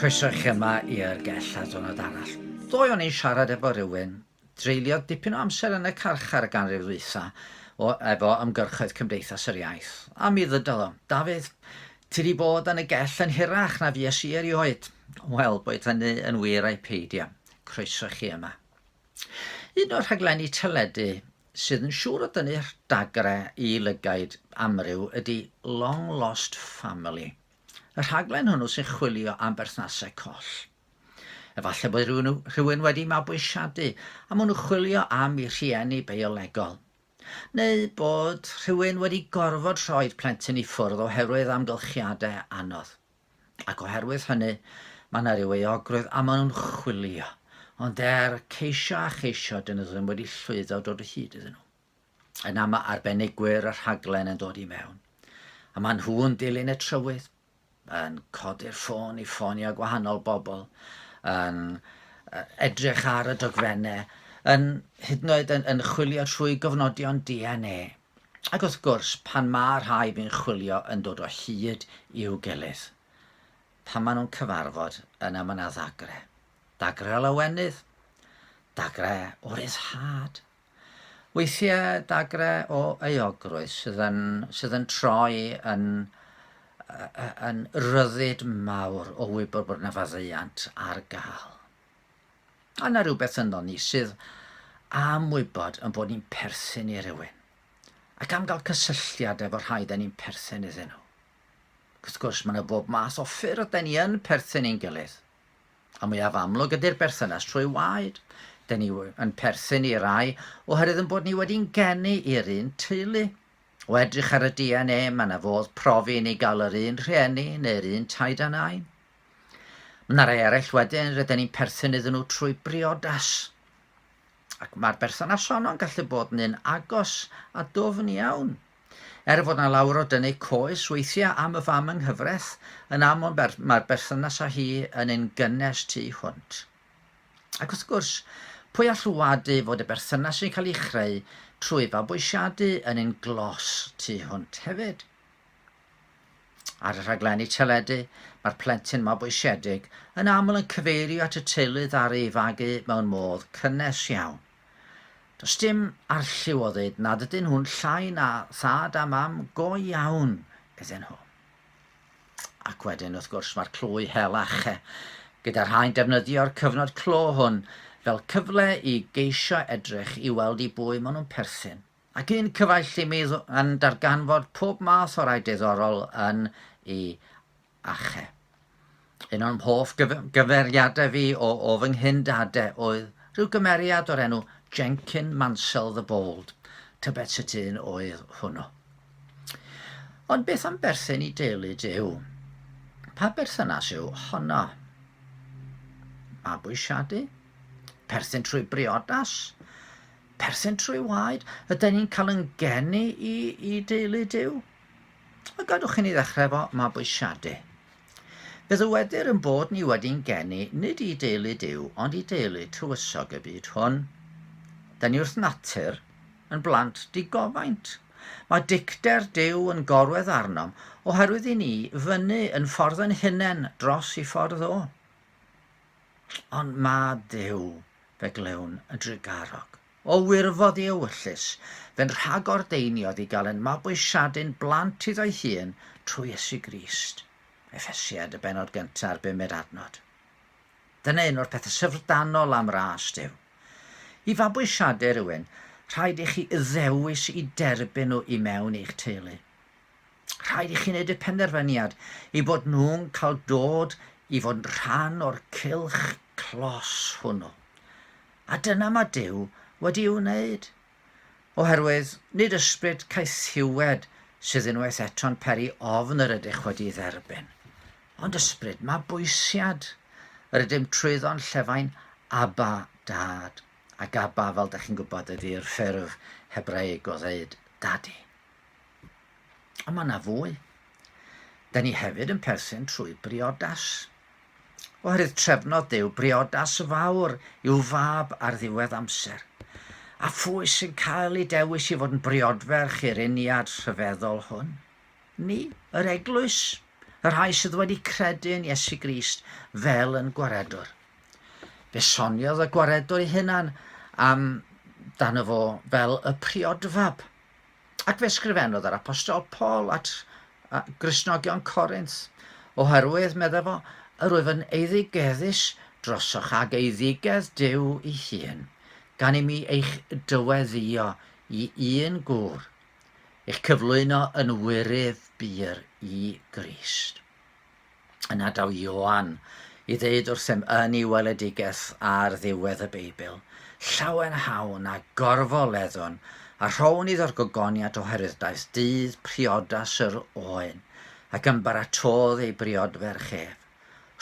Croeso chi yma i'r Gell a diwrnod arall. Doi o'n i'n siarad efo rhywun, dreulio dipyn o amser yn y carchar y ganrif ddwytha efo ymgyrchoedd Cymdeithas yr Iaith. A mi ddydol o, Dafydd, ti di bod yn y Gell yn hirach na fi esi erioed. Wel, boed hynny yn wir ei peidio. Croeso chi yma. Un o'r rhaglenni teledu sydd yn siŵr o dynnu'r dagre i lygaid amryw ydy Long Lost Family. Y rhaglen hwnnw sy'n chwilio am berthnasau coll. Efallai bod rhywun wedi mabwysiadu a maen nhw'n chwilio am ei rhieni biolegol. Neu bod rhywun wedi gorfod rhoi'r plentyn i ffwrdd oherwydd amgylchiadau anodd. Ac oherwydd hynny, mae yna ryw euogrwydd a maen nhw'n chwilio. Ond ceisio a cheisio dyn nhw ddim wedi llwyddo dod o hyd iddyn nhw. Yna mae arbenigwyr y rhaglen yn dod i mewn. A mae nhw'n dilyn y trywydd, yn codi'r ffôn i ffonio gwahanol bobl, yn edrych ar y dogfennau, yn hyd yn oed yn chwilio trwy gofnodion DNA. Ac wrth gwrs, pan mae rhai fi'n chwilio yn dod o hyd i'w gilydd, pan maen nhw'n cyfarfod yna mae yna ddagre. Dagre lawenydd, dagre o ryddhad. Weithiau dagre o euogrwydd sydd yn troi yn ryddid mawr o wybod bod yna faddeuant ar gael. A yna rhywbeth yno ni sydd am wybod yn bod ni'n perthyn i rywun. Ac am gael cysylltiad efo rhai da ni'n perthyn iddyn nhw. Wrth gwrs, mae yna bob math o ffyrdd da ni yn perthyn i'n gilydd. A mwyaf amlwg ydy'r berthynas trwy waed. Da ni yn perthyn i rai oherwydd yn bod ni wedi'n geni i'r un teulu. O edrych ar y DNA, mae yna fodd profi ni gael yr un rhieni neu'r un taid a nain. Mae yna rai eraill wedyn rydyn ni'n perthyn iddyn nhw trwy briodas. Ac mae'r berthynas honno'n gallu bod yn agos a dwfn iawn. Fod yna lawr o dynnu coes weithiau am y fam yng nghyfraith, yn aml mae'r berthynas â hi yn un gynnes tu hwnt. Ac wrth gwrs, pwy all wadu fod y berthynas yn cael ei chreu trwy fabwysiadu yn un glos tu hwnt hefyd. Ar y rhaglenni teledu, mae'r plentyn mabwysiedig yn aml yn cyfeirio at y teuludd ar ei fagu mewn modd cynnes iawn. Does dim arlliw o ddweud nad ydyn nhw'n llai na thad a mam go iawn iddyn nhw. Ac wedyn, wrth gwrs, mae'r clwy helache, gyda'r rhain defnyddio'r cyfnod clo hwn fel cyfle i geisio edrych i weld i bwy maen nhw'n perthyn. Ac un cyfaill i mi yn darganfod pob math o rai diddorol yn ei ache. Un o'n hoff gyferiadau fi o fy nghyndadau oedd rhyw gymeriad o'r enw Jenkyn Mansell the Bold. Tybed sut un oedd hwnnw. Ond beth am berthyn i deulu Duw? Pa berthynas yw honno? Mabwysiadu? Perthyn trwy briodas? Perthyn trwy waed? Ydyn ni'n cael yn geni i deulu Duw? A gadwch i ni ddechrau efo mabwysiadu. Bydd y wedir yn bod ni wedi'n geni nid i deulu Duw, ond i deulu tywysog y byd hwn. Da ni wrth natur yn blant digofaint. Mae dicter Duw yn gorwedd arnom oherwydd i ni fyny yn ffordd yn hunain dros i ffordd o. Ond mae Duw fe glewn y drigarog. O wirfodd i ewyllus, fe'n rhagordeiniodd i gael yn mabwysiadu'n blant iddo'i hun trwy Iesu Grist. Effesiad y benod gyntaf 5 adnod. Dyna un o'r pethau syfrdanol am ras Duw. I fabwysiadu rhywun, rhaid i chi ddewis i derbyn nhw i mewn i'ch teulu. Rhaid i chi wneud y penderfyniad i bod nhw'n cael dod i fod yn rhan o'r cylch clos hwnnw. A dyna mae Duw wedi wneud. Oherwydd, nid ysbryd caethiwed sydd unwaith eto'n peri ofn yr ydych wedi dderbyn. Ond ysbryd mabwysiad, yr ydym trwyddo'n llefain Abba Dad. Ac Abba, fel da chi'n gwybod, ydy'r ffurf Hebraeg o ddeud dadi. Ond mae yna fwy. Da ni hefyd yn perthyn trwy briodas. Oherwydd trefnodd Duw briodas fawr i'w fab ar ddiwedd amser. A phwy sy'n cael ei dewis i fod yn briodferch i'r uniad rhyfeddol hwn? Ni, yr eglwys, Y rhai sydd wedi credu'n Iesu Grist fel yn gwaredwr. Fe soniodd y gwaredwr ei hunan am dan fo fel y priodfab. Ac fe sgrifennodd yr apostol Paul at Gristnogion Corinth, oherwydd, medda fo, yr oedd yn eiddigeddus drosoch ag eiddigedd Duw ei hun, gan i mi eich dyweddio i un gŵr, eich cyflwyno yn wirydd byr i Grist. Yna daw Ioan i ddeud wrthym yn ei weledigaeth ar ddiwedd y Beibl, llawen hawn a gorfoleddon a rhown iddo'r gogoniad oherwydd daeth dydd priodas yr oen ac yn baratodd ei briodferch ef.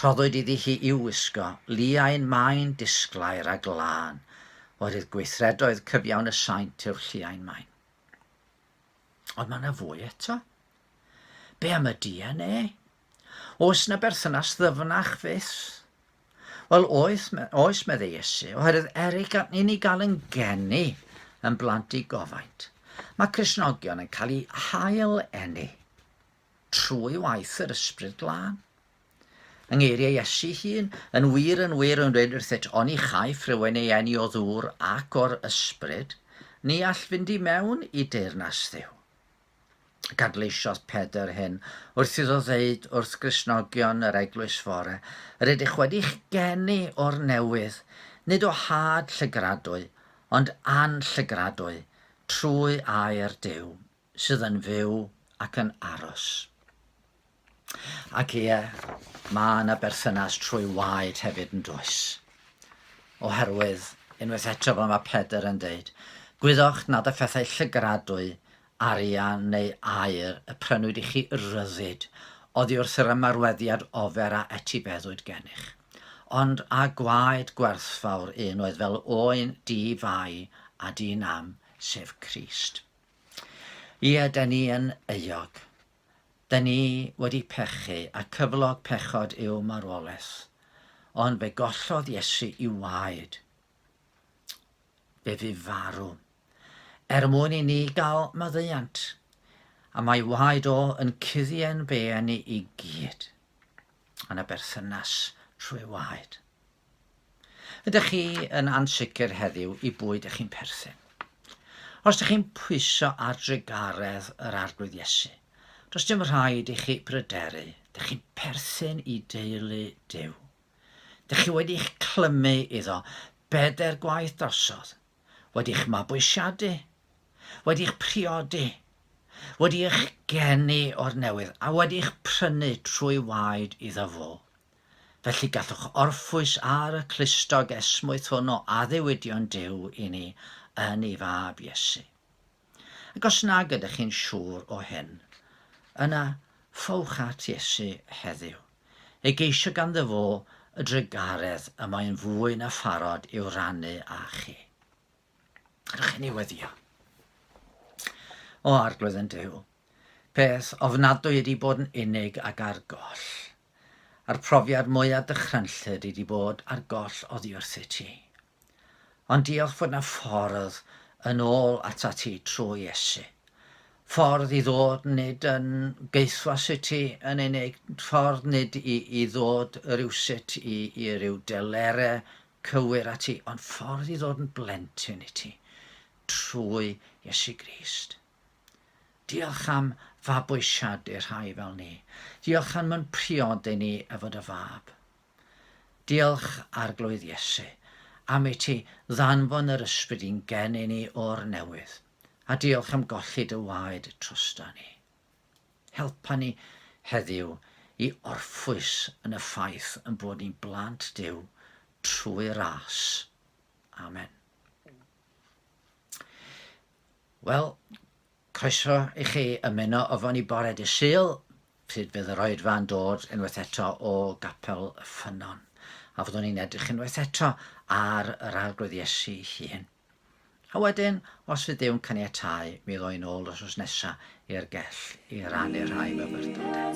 Rhoddwyd iddi hi i'w wisgo, liau'n maen disglair a glân, oherwydd gweithredoedd cyfiawn y saint yw'r lliau'n maen. Ond mae yna fwy eto. Be am y DNA? Oes yna berthynas ddyfnach fyth? Wel, oes medde Iesu, oherwydd i ni gael yn geni yn blant i gofaint. Mae Cristnogion yn cael ei hael eni trwy waith yr ysbryd glân. Yng ngeiriau Iesu hun, yn wir yn dweud wrthyt, ond i chaiff rhywun ei eni o ddŵr ac o'r ysbryd, ni all fynd i mewn i deyrnas Dduw. Gadleisiodd Pedr hyn wrth iddo ddeud wrth Gristnogion yr eglwys fore, yr ydych wedi'ch geni o'r newydd, nid o had llygradwy, ond anllygradwy, trwy air Duw, sydd yn fyw ac yn aros. Ac mae yna berthynas trwy waed hefyd yn does. Oherwydd, unwaith eto fel mae Pedr yn deud, gwyddwch nad y phethau llygradwy, arian neu air y prynwyd i chi ryddid, oddi wrth yr ymarweddiad ofer a etifeddwyd gennych, ond a gwaed gwerthfawr unwaith fel oen di fai a di nam, sef Crist. Ie, da ni yn euog. Da ni wedi pechu a cyflog pechod yw marwolaeth, ond fe gollodd Iesu i waed. Fe fu farw. Mwyn i ni gael maddeuant, a mae waed o yn cuddien be ni i gyd, yn y berthynas trwy waed. Ydych chi yn ansicr heddiw i bwyd ych chi'n perthyn? Os ydych chi'n pwyso ar drigaredd yr arglwydd Iesu, does dim rhaid i chi bryderu, ydych chi'n perthyn i deulu Duw. Ydych chi wedi'ch clymu iddo 4 gwaith drosodd, wedi'ch mabwysiadu, wedi'ch priodi, wedi'ch geni o'r newydd a wedi'ch prynu trwy waed iddo fo. Felly gallwch orffwys ar y clustog esmwyth hwn o addewidion Duw i ni yn ei fab Iesu. Ac os nag ydych chi'n siŵr o hyn, yna ffowch at Iesu heddiw. Ei geisio ganddo fo y drigaredd y mae'n fwy na pharod i'w rannu â chi. Rydych chi'n ei weddio. O arglwydd yn Duw, peth ofnadwy wedi bod yn unig ac ar goll. A'r profiad mwyaf dychrynllyd wedi bod ar goll oddi wrth i ti. Ond diolch fod yna ffordd yn ôl ata ti trwy Iesu. Ffordd i ddod nid yn geithwas i ti yn unig, ffordd nid i ddod rywsut i ryw delerau cywir a ti, ond ffordd i ddod yn blentyn i ti trwy Iesu Grist. Diolch am fabwysiadu rhai fel ni. Diolch am yn priodau ni efod y fab. Diolch arglwydd Iesu am i ti ddanfon yr ysbryd i'n geni ni o'r newydd. A diolch am golli dy waed trosta ni. Helpa ni heddiw i orffwys yn y ffaith yn bod ni'n blant Duw trwy ras. Amen. Wel, croeso i chi ymuno ofon i bore dy Sul, pryd fydd yr oedfa'n dod unwaith eto o Capel Ffynnon. A fyddwn ni'n edrych unwaith eto ar yr arglwydd Iesu hun. A wedyn, os fydd Dyw'n caniatáu, mi ddoi nôl os oes nesaf i'r Gell i rannu'r rhai myfyrdodau.